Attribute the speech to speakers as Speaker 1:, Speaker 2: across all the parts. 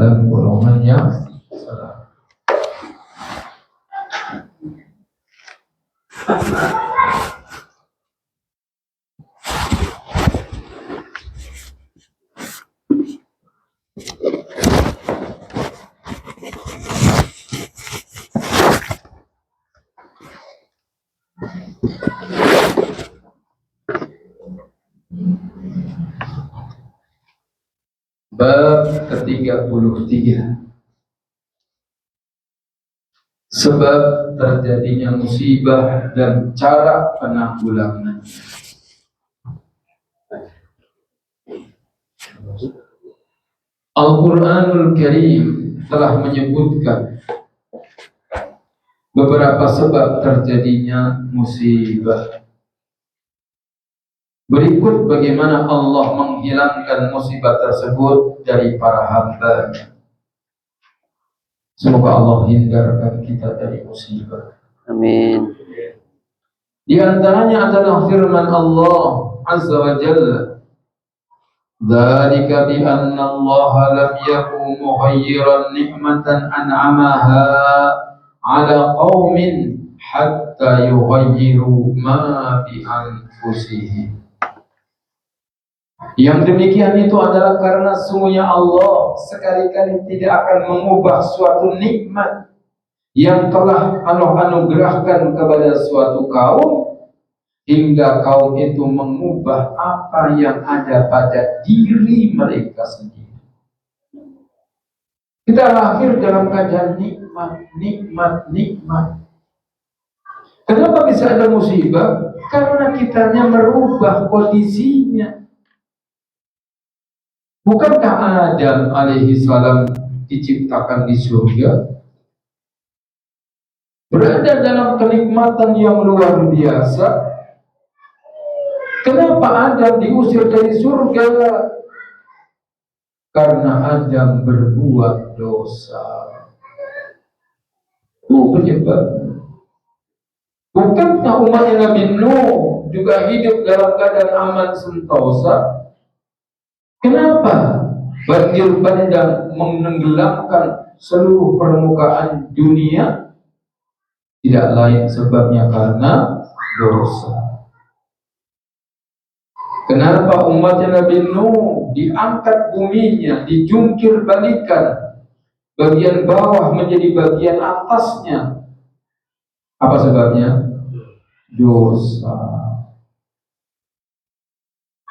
Speaker 1: dalam golongan yang salah. Bab ke-33. Sebab terjadinya musibah dan cara penanggulangan. Al-Quranul Karim telah menyebutkan beberapa sebab terjadinya musibah. Berikut bagaimana Allah menghilangkan musibah tersebut dari para hamba. Semoga Allah hindarkan kita dari musibah.
Speaker 2: Amin.
Speaker 1: Di antaranya adalah firman Allah Azza wa Jalla, "Dzalika bi anna Allah lam yakun mughayyiran ni'matan an'amaha 'ala qaumin hatta yughayyiru ma bi anfusihim." Yang demikian itu adalah karena sungguhnya Allah sekali-kali tidak akan mengubah suatu nikmat yang telah Allah anugerahkan kepada suatu kaum hingga kaum itu mengubah apa yang ada pada diri mereka sendiri. Kita lahir dalam keadaan nikmat. Kenapa bisa ada musibah? Karena kitanya merubah kondisinya. Bukankah Adam alaihi salam diciptakan di surga, berada dalam kenikmatan yang luar biasa? Kenapa Adam diusir dari surga? Karena Adam berbuat dosa. Itu penyebabnya. Bukankah umatnya Nabi Nuh juga hidup dalam keadaan aman sentosa? Kenapa banjir bandang menenggelamkan seluruh permukaan dunia? Tidak lain sebabnya karena dosa. Kenapa umatnya Nabi Nuh diangkat buminya, dijungkir balikan, bagian bawah menjadi bagian atasnya? Apa sebabnya? Dosa.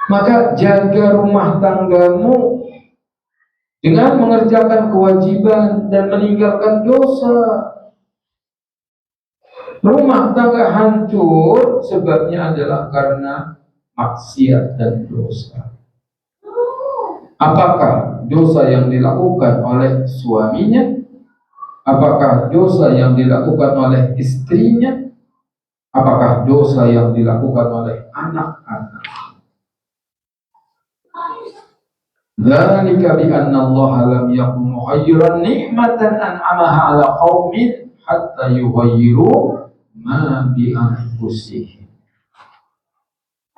Speaker 1: Maka jaga rumah tanggamu dengan mengerjakan kewajiban dan meninggalkan dosa. Rumah tangga hancur sebabnya adalah karena maksiat dan dosa. Apakah dosa yang dilakukan oleh suaminya? Apakah dosa yang dilakukan oleh istrinya? Apakah dosa yang dilakukan oleh anak-anak? Dzalika bi anna Allah lam yakun mughayyiran ni'matan an'amaha 'ala qaumin hatta yughayyiru ma bi anfusihim.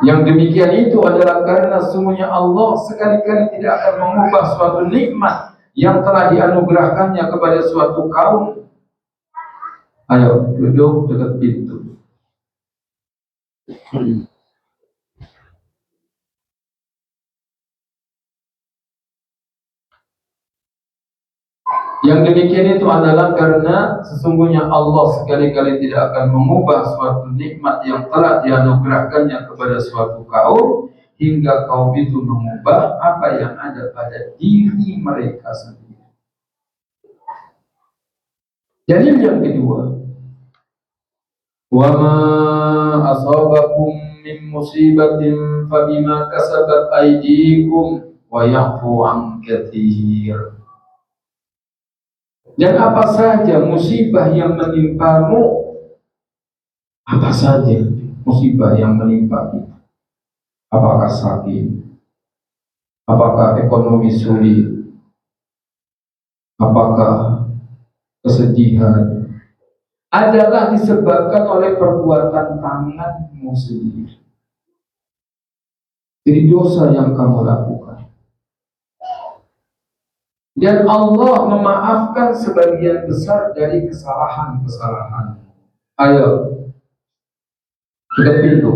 Speaker 1: Yang demikian itu adalah karena sungguhnya Allah sekali-kali tidak akan mengubah suatu nikmat yang telah dianugerahkannya kepada suatu kaum. Ayo duduk dekat pintu. Yang demikian itu adalah karena sesungguhnya Allah sekali-kali tidak akan mengubah suatu nikmat yang telah dianugerahkannya kepada suatu kaum hingga kaum itu mengubah apa yang ada pada diri mereka sendiri. Dalil yang kedua, wa ma asabakum min musibatin fabima kasabat aydikum wa ya'fu an katsir. Dan apa saja musibah yang menimpamu, apa saja musibah yang menimpa kita, apakah sakit, apakah ekonomi sulit, apakah kesedihan, adalah disebabkan oleh perbuatan tanganmu sendiri. Jadi dosa yang kamu lakukan. Dan Allah memaafkan sebagian besar dari kesalahan-kesalahan. Ayo, kita pintu.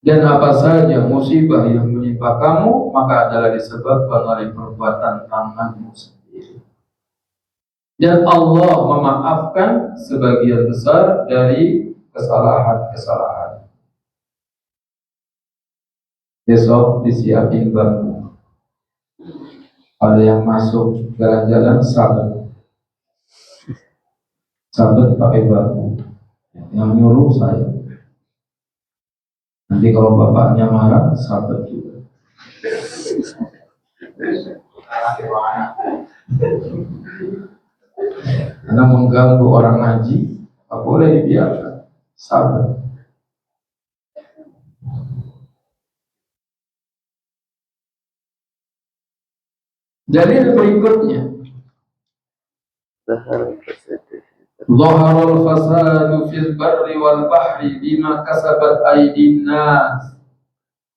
Speaker 1: Dan apa saja musibah yang menimpa kamu, maka adalah disebabkan oleh perbuatan tanganmu sendiri. Dan Allah memaafkan sebagian besar dari kesalahan-kesalahan. Besok disiapin bambu. Ada yang masuk jalan-jalan sabet pakai bambu. Yang nyuruh saya. Nanti kalau bapaknya marah, sabet juga. Karena mengganggu orang ngaji, tak boleh dibiarkan. Sabet. Dalil berikutnya. Zaharul fasadu fil barri wal bahri bima kasabat aydin nas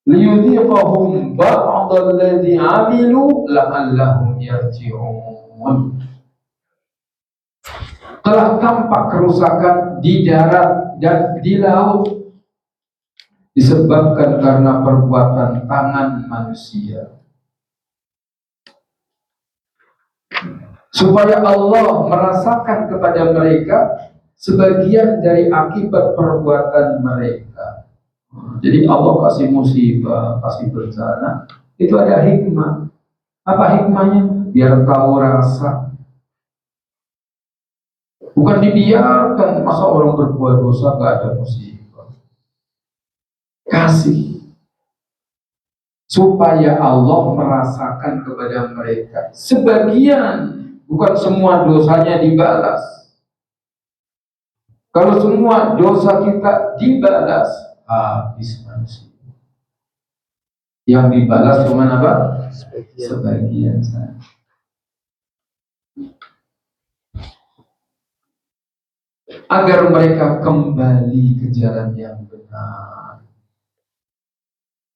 Speaker 1: liyudhiqahum ba'dal ladzi 'amilu la'allahum yarji'un. Telah tampak kerusakan di darat dan di laut disebabkan karena perbuatan tangan manusia, supaya Allah merasakan kepada mereka sebagian dari akibat perbuatan mereka. Jadi Allah kasih musibah, kasih bencana, itu ada hikmah. Apa hikmahnya? Biar kau rasa. Bukan dibiarkan, masa orang berbuat dosa gak ada musibah. Kasih. Supaya Allah merasakan kepada mereka sebagian, bukan semua dosanya dibalas. Kalau semua dosa kita dibalas, habis manusia. Yang dibalas cuma apa? Sebagian saja. Agar mereka kembali ke jalan yang benar.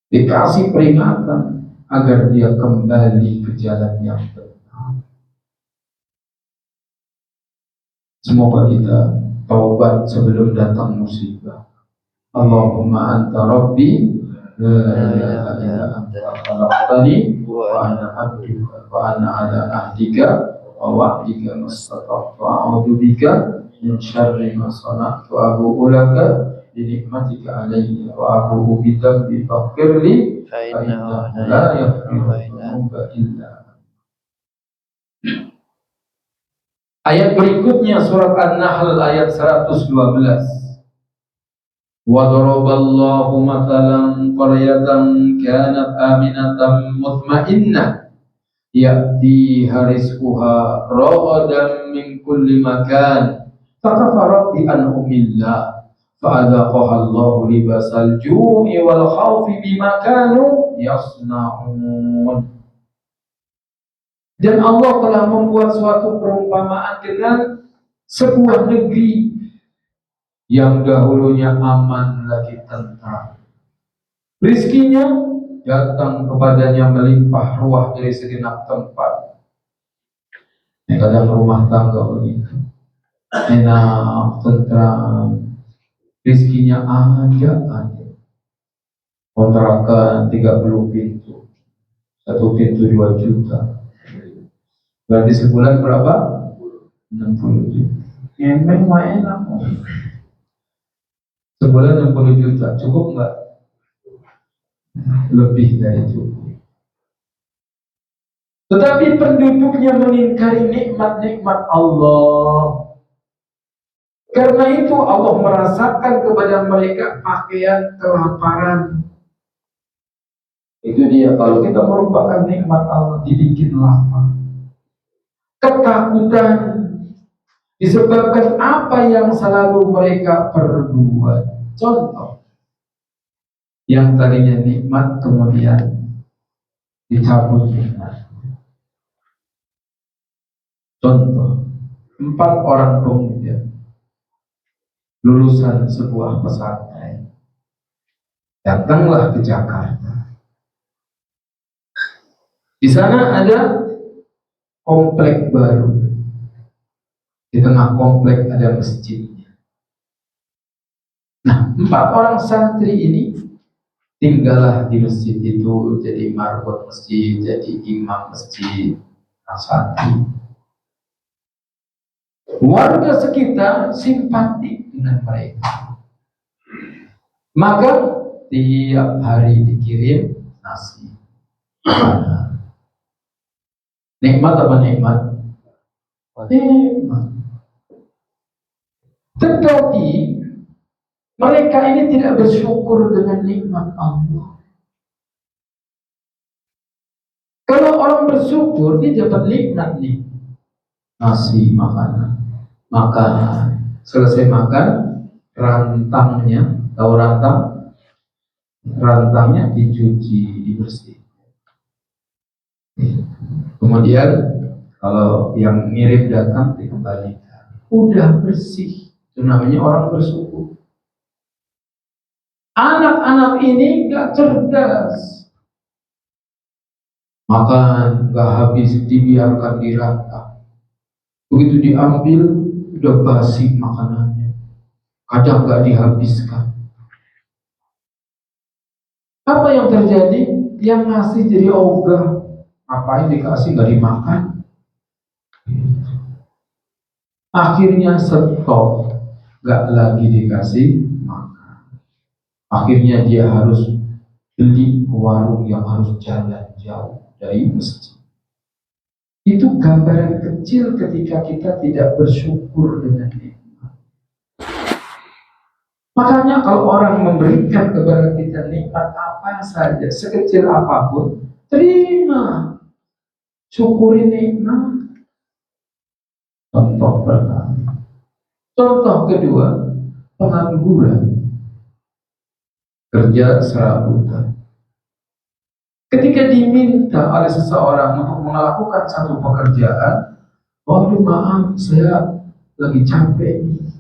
Speaker 1: Dikasih peringatan agar dia kembali ke jalan yang benar. Semoga kita taubat sebelum datang musibah. Allahumma anta rabbi la ilaha illa anta khalaqtani wa ana abduka wa ana ala ahdika wa wa'dika mastata'tu a'udzu bika min syarri ma sana'tu abu'u laka bi ni'matika alayya wa abu'u bi dhanbi faghfirli fa innahu la yaghfiru dzunuba illa. Ayat berikutnya surat An-Nahl ayat 112. Wa daraballahu mathalan qaryatan kanat aminatan mutmainnah ya'tiha rizquha ragadan min kulli makan fakafarat bi an'amillah fa'adaqaha Allahu libasal ju'i wal khawfi bima kanu yasna'un. Dan Allah telah membuat suatu perumpamaan dengan sebuah negeri yang dahulunya aman lagi tentram. Rizkinya datang kepadanya melimpah ruah dari segenap tempat. Kadang rumah tangga begitu, enak, tentram, rizkinya aja. Kontrakan 30 pintu, satu pintu 2 juta. Berarti sebulan berapa? 60 juta. Emang mah enak. Sebulan 60 juta, cukup enggak? Lebih dari cukup. Tetapi penduduknya mengingkari nikmat-nikmat Allah. Karena itu Allah merasakan kepada mereka pakaian kelaparan. Itu dia, kalau kita merupakan nikmat Allah dibikin lapar. Ketakutan disebabkan apa yang selalu mereka perbuat. Contoh, yang tadinya nikmat kemudian dicabut nikmat. Contoh, 4 orang pemuda lulusan sebuah pesantren datanglah ke Jakarta. Di sana ada komplek baru. Di tengah komplek ada masjid. Nah, 4 orang santri ini tinggallah di masjid itu, jadi marbot masjid, jadi imam masjid, santri. Warga sekitar simpati dengan mereka. Maka tiap hari dikirim nasi. Nikmat apa nikmat? Nikmat. Tetapi mereka ini tidak bersyukur dengan nikmat Allah. Kalau orang bersyukur, dia dapat nikmat nih. Nasi, makanan. Selesai makan, rantangnya, tahu rantang? Rantangnya dicuci, dibersih. Kemudian kalau yang ngirim datang dikembalikan. Udah bersih. Itu namanya orang bersyukur. Anak-anak ini gak cerdas. Makan gak habis, dibiarkan dirantang. Begitu diambil, udah basi makanannya. Kadang gak dihabiskan. Apa yang terjadi? Yang ngasih jadi ogah. Ngapain dikasih gak dimakan? Akhirnya stop, gak lagi dikasih makan. Akhirnya dia harus beli ke warung yang harus jalan jauh dari masjid. Itu gambaran kecil ketika kita tidak bersyukur dengan nikmat. Makanya kalau orang memberikan kepada kita nikmat apa saja, sekecil apapun, terima. Syukuri nikmat. Contoh pertama. Contoh kedua, pengangguran. Kerja serabutan. Ketika diminta oleh seseorang untuk melakukan satu pekerjaan, waduh maaf, saya lagi capek nih.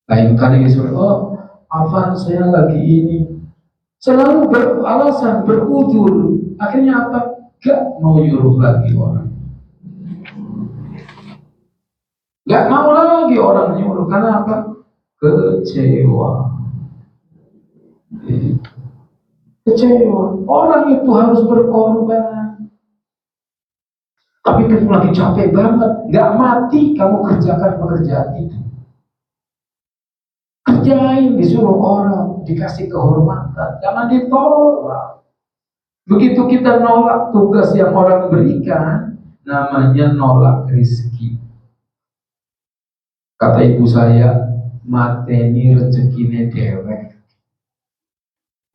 Speaker 1: Lain kali disuruh, oh Afan saya lagi ini. Selalu beralasan, berudur. Akhirnya apa? Gak mau nyuruh lagi orang. Gak mau lagi orang nyuruh. Karena apa? Kecewa. Kecewa. Orang itu harus berkorban. Tapi kamu lagi capek banget. Gak mati kamu kerjakan pekerjaan itu. Kerjain, disuruh orang, dikasih kehormatan. Jangan ditolak. Begitu kita nolak tugas yang orang berikan, namanya nolak rezeki. Kata ibu saya, mateni rezekine dewek.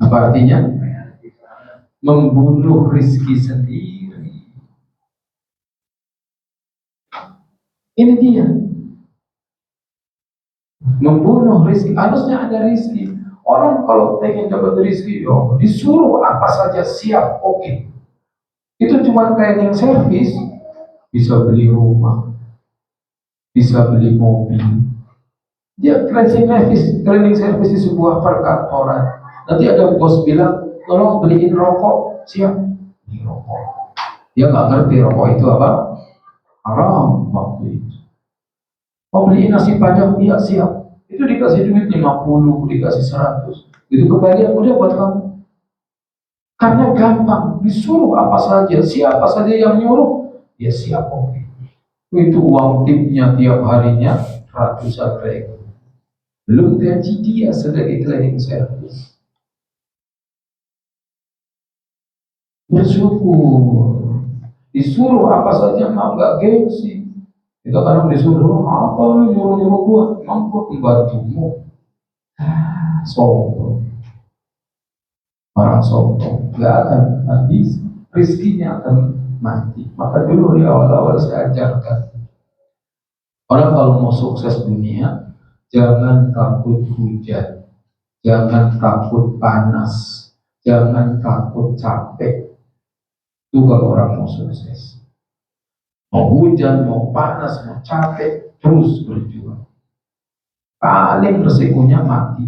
Speaker 1: Apa artinya? Membunuh rezeki sendiri. Ini dia. Membunuh rezeki. Harusnya ada rezeki. Orang kalau pengen dapat rezeki, disuruh apa saja siap, oke. Itu cuma cleaning service, bisa beli rumah, bisa beli mobil. Dia cleaning service di sebuah perkantoran. Nanti ada bos bilang, tolong beliin rokok, siap, beli rokok. Dia nggak ngerti rokok itu apa? Haram waktu itu. Oh beliin nasi padang, iya siap. Itu dikasih duit 50, dikasih 100. Itu kembalian udah buat kamu. Karena gampang, disuruh apa saja, siapa saja yang nyuruh, ya siap, oke. Itu uang tipnya tiap harinya ratusan ribu. Belum gaji dia sebagai cleaning service. Bersyukur. Disuruh apa saja mau nggak gengsi. Kita kadang disuruh apa nih nyuruh gua, emang gua pembantumu. Sombong. Orang sombong nggak akan habis, rizkinya akan mati. Maka dulu di awal-awal saya ajarkan orang kalau mau sukses dunia, jangan takut hujan, jangan takut panas, jangan takut capek. Itu kalau orang mau sukses. Mau hujan, mau panas, mau capek, terus berjuang. Paling resikonya mati.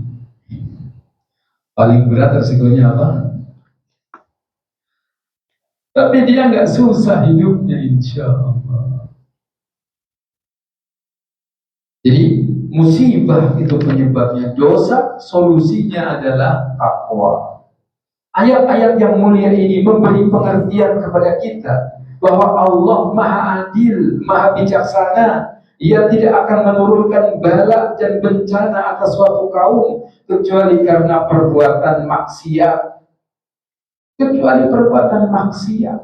Speaker 1: Paling berat resikonya apa? Tapi dia nggak susah hidupnya, insya Allah. Jadi musibah itu penyebabnya dosa, solusinya adalah takwa. Ayat-ayat yang mulia ini memberi pengertian kepada kita bahwa Allah Maha Adil, Maha Bijaksana. Ia tidak akan menurunkan bala dan bencana atas suatu kaum kecuali karena perbuatan maksiat,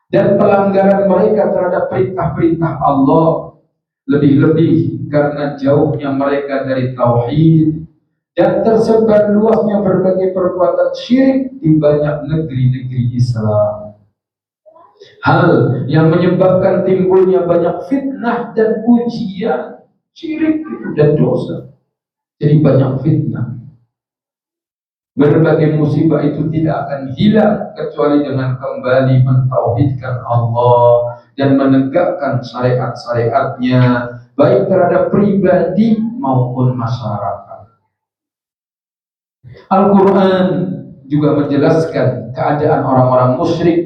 Speaker 1: dan pelanggaran mereka terhadap perintah-perintah Allah, lebih-lebih karena jauhnya mereka dari tauhid dan tersebar luasnya berbagai perbuatan syirik di banyak negeri-negeri Islam. Hal yang menyebabkan timbulnya banyak fitnah dan ujian, syirik dan dosa. Jadi banyak fitnah. Berbagai musibah itu tidak akan hilang kecuali dengan kembali mentauhidkan Allah dan menegakkan syariat-syariatnya, baik terhadap pribadi maupun masyarakat. Al-Quran juga menjelaskan keadaan orang-orang musyrik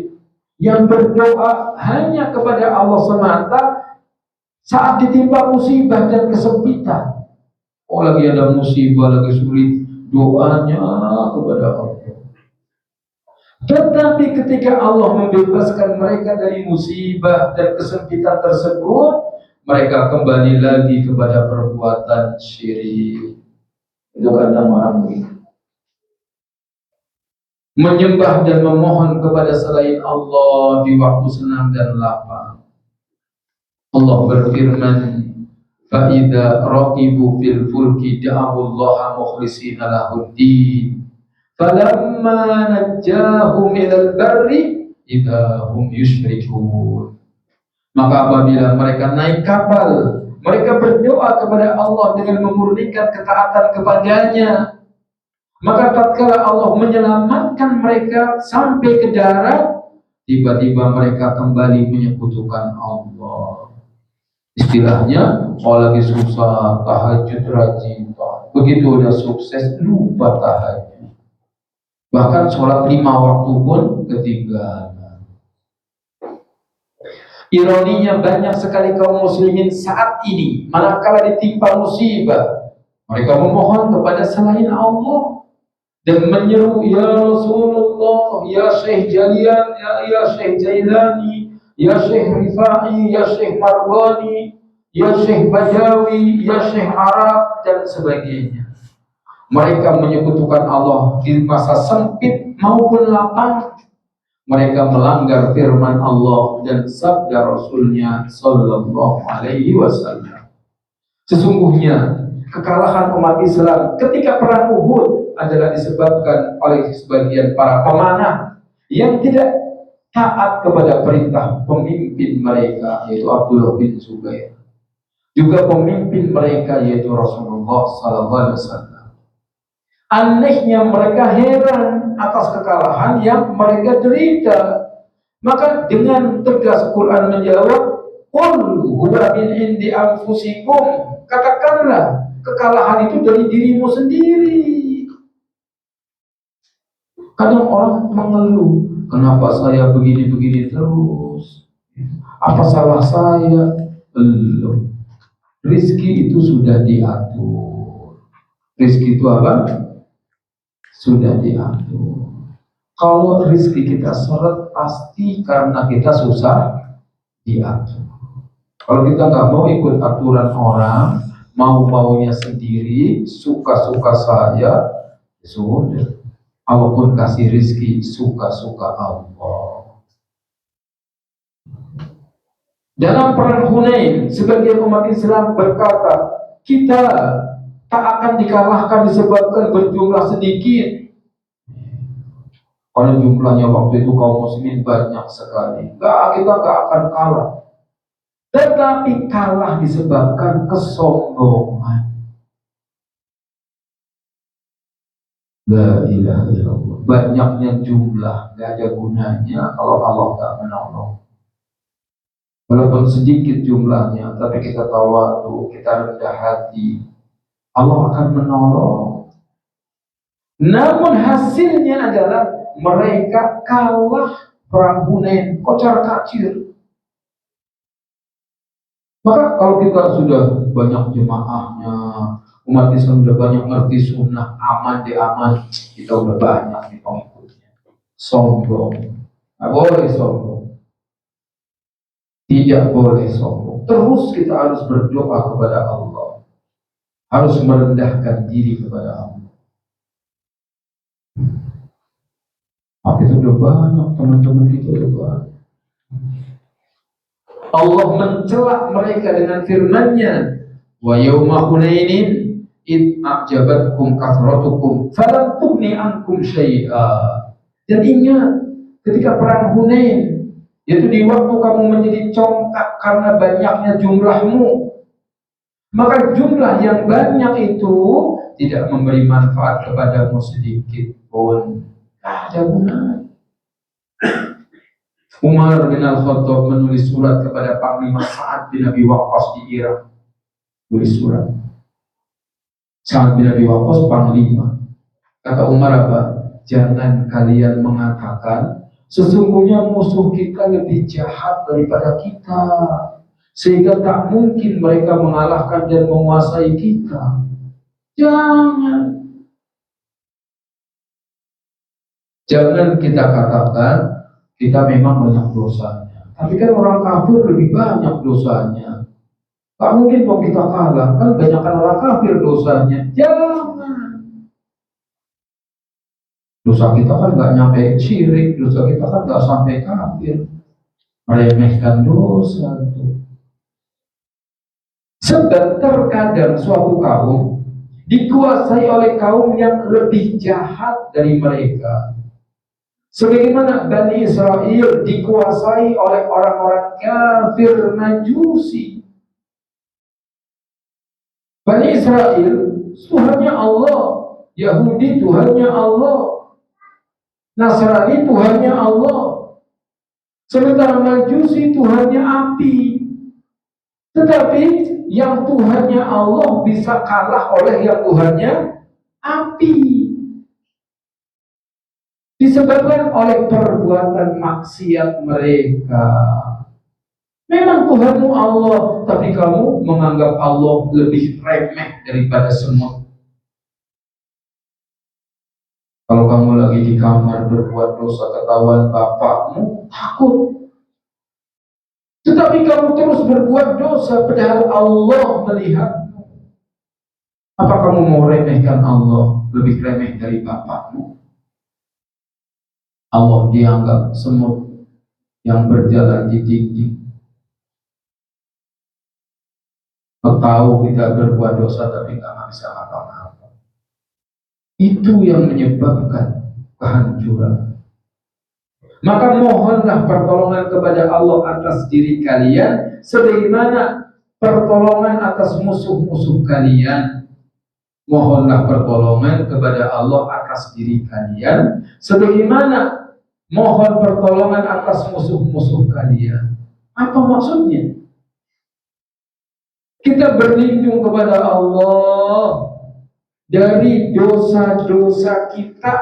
Speaker 1: yang berdoa hanya kepada Allah semata saat ditimpa musibah dan kesempitan. Oh, lagi ada musibah, lagi sulit, doanya kepada Allah. Tetapi ketika Allah membebaskan mereka dari musibah dan kesempitan tersebut, mereka kembali lagi kepada perbuatan syirik. Itu kadang orang menyembah dan memohon kepada selain Allah di waktu senang dan lapang. Allah berfirman, "Fa'idza raqibu fil fulki da'u Allah mukhlishina lahud-din, falamma najjahum ilal barri idza hum yusyrikun." Maka apabila mereka naik kapal, mereka berdoa kepada Allah dengan memurnikan ketaatan kepadanya. Maka tatkala Allah menyelamatkan mereka sampai ke darat, tiba-tiba mereka kembali menyekutukan Allah. Istilahnya, kalau lagi susah, tahajud rajin. Begitu udah sukses, lupa tahajud. Bahkan sholat 5 waktu pun ketinggalan. Ironinya banyak sekali kaum muslimin saat ini, manakala ditimpa musibah, mereka memohon kepada selain Allah dan menyeru, "Ya Rasulullah, ya Syekh Jalian, ya Syekh Jailani, ya Syekh Rifai, ya Syekh Marwani, ya Syekh Badawi, ya Syekh Arab," dan sebagainya. Mereka menyekutukan Allah di masa sempit maupun lapang. Mereka melanggar firman Allah dan sabda Rasulnya Sallallahu Alaihi Wasallam. Sesungguhnya kekalahan umat Islam ketika perang Uhud adalah disebabkan oleh sebagian para pemanah yang tidak taat kepada perintah pemimpin mereka, yaitu Abdullah bin Zubair, juga pemimpin mereka yaitu Rasulullah Sallallahu Alaihi Wasallam. Anehnya mereka heran atas kekalahan yang mereka derita. Maka dengan tegas Quran menjawab, "Qul huwa min indi anfusikum." Katakanlah, kekalahan itu dari dirimu sendiri. Kadang orang mengeluh, kenapa saya begini-begini terus? Apa salah saya? Belum. Rizki itu sudah diatur. Rizki itu apa? Sudah diatur. Kalau rizki kita seret, pasti karena kita susah diatur. Kalau kita nggak mau ikut aturan orang, mau-maunya sendiri, suka-suka saya, sudah. Allah pun kasih rizki suka-suka Allah. Dalam perang Hunain, sebagian umat Islam berkata, kita tak akan dikalahkan disebabkan berjumlah sedikit. Kalau jumlahnya waktu itu kaum muslimin banyak sekali, kita nggak akan kalah. Tetapi kalah disebabkan kesombongan. La ilaha illallah. Banyaknya jumlah nggak ada gunanya kalau Allah nggak menolong. Walaupun sedikit jumlahnya, tapi kita tawadu, kita rendah hati, Allah akan menolong. Namun hasilnya adalah mereka kalah perang Hunain, kocar kacir. Maka kalau kita sudah banyak jemaahnya, umat Islam sudah banyak ngerti sunnah, aman di aman, kita udah banyak nih pengikutnya. Sombong, nggak boleh sombong. Tidak boleh sombong. Terus kita harus berdoa kepada Allah. Harus merendahkan diri kepada Allah. Tapi itu udah banyak teman-teman kita udah banyak. Allah mencela mereka dengan firman-Nya, wa yauma hunainin id a'jabatkum kathratukum falam tughni ankum syai'a. Dan ingat ketika perang Hunain, yaitu di waktu kamu menjadi congkak karena banyaknya jumlahmu, maka jumlah yang banyak itu tidak memberi manfaat kepadamu sedikit pun. Ada gunanya. Umar bin Al-Khattab menulis surat kepada Panglima Sa'ad bin Abi Waqqas di Irak. Tulis surat. Sa'ad bin Abi Waqqas Panglima. Kata Umar apa? Jangan kalian mengatakan sesungguhnya musuh kita lebih jahat daripada kita, sehingga tak mungkin mereka mengalahkan dan menguasai kita. Jangan. Jangan kita katakan kita memang banyak dosanya, tapi kan orang kafir lebih banyak dosanya. Tak mungkin kok kita kalah, kan banyakkan orang kafir dosanya. Jangan. Dosa kita kan nggak nyampe syirik, dosa kita kan nggak sampai kafir. Meremehkan dosa itu. Sebab terkadang suatu kaum dikuasai oleh kaum yang lebih jahat dari mereka. Sebagaimana Bani Israel dikuasai oleh orang-orang kafir Majusi. Bani Israel Tuhannya Allah, Yahudi Tuhannya Allah, Nasrani Tuhannya Allah, sementara Majusi Tuhannya api. Tetapi yang Tuhannya Allah bisa kalah oleh yang Tuhannya api, disebabkan oleh perbuatan maksiat mereka. Memang Tuhanmu Allah, tapi kamu menganggap Allah lebih remeh daripada semut. Kalau kamu lagi di kamar berbuat dosa, ketahuan bapakmu, takut. Tetapi kamu terus berbuat dosa padahal Allah melihatmu. Apa kamu mau remehkan Allah lebih remeh dari bapakmu? Allah dianggap semut yang berjalan di dinding. Tahu kita berbuat dosa tapi nggak bisa apa-apa. Itu yang menyebabkan kehancuran. Maka mohonlah pertolongan kepada Allah atas diri kalian, sebagaimana pertolongan atas musuh-musuh kalian. Mohonlah pertolongan kepada Allah atas diri kalian, sebagaimana mohon pertolongan atas musuh-musuh kalian. Apa maksudnya? Kita berlindung kepada Allah dari dosa-dosa kita,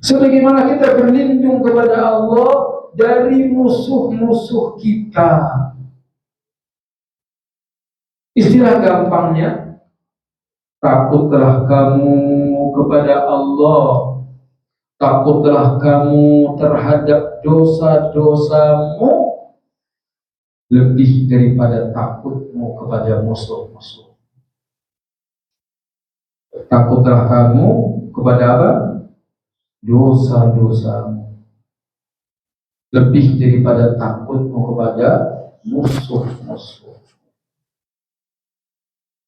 Speaker 1: sebagaimana kita berlindung kepada Allah dari musuh-musuh kita. Istilah gampangnya, takutlah kamu kepada Allah, takutlah kamu terhadap dosa-dosamu lebih daripada takutmu kepada musuh-musuh. Takutlah kamu kepada apa? Dosa-dosamu lebih daripada takutmu kepada musuh-musuh.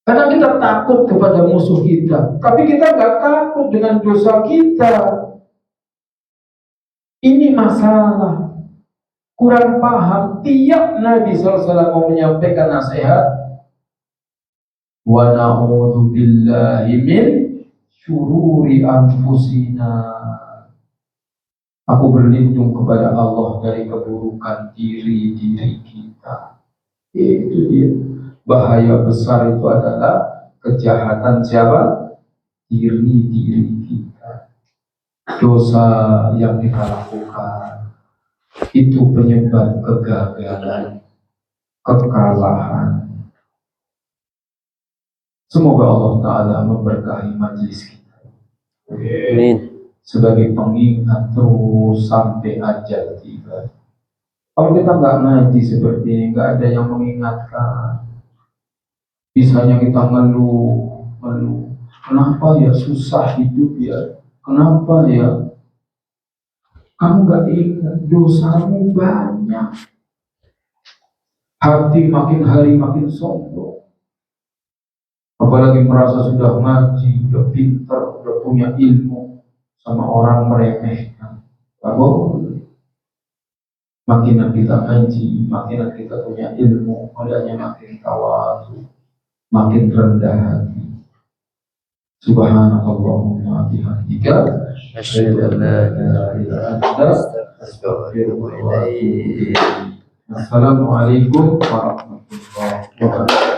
Speaker 1: Karena kita takut kepada musuh kita, tapi kita nggak takut dengan dosa kita. Ini masalah. Kurang paham. Tiap Nabi SAW mau menyampaikan nasihat, wa na'udzu billahi min syururi anfusina. Aku berlindung kepada Allah dari keburukan diri kita. Itu dia. Bahaya besar itu adalah kejahatan siapa? Diri kita. Dosa yang kita lakukan itu penyebab kegagalan, kekalahan. Semoga Allah Ta'ala memberkahi majelis kita.
Speaker 2: Amin.
Speaker 1: Sebagai pengingat terus sampai ajal tiba. Kalau kita nggak ngaji seperti ini, nggak ada yang mengingatkan. Bisanya kita ngeluh. Kenapa ya susah hidup ya? Kenapa ya? Kamu nggak ingat dosamu banyak. Hati makin hari makin sombong. Apalagi merasa sudah ngaji, udah pintar, udah punya ilmu, sama orang meremehkan. Lalu makin kita ngaji, makin kita punya ilmu, adanya makin tawadhu, makin rendah hati. Subhanakallahumma bihamdika asyhadu an la ilaha illa anta astaghfiruka wa atubu ilaik. Assalamualaikum warahmatullahi wabarakatuh.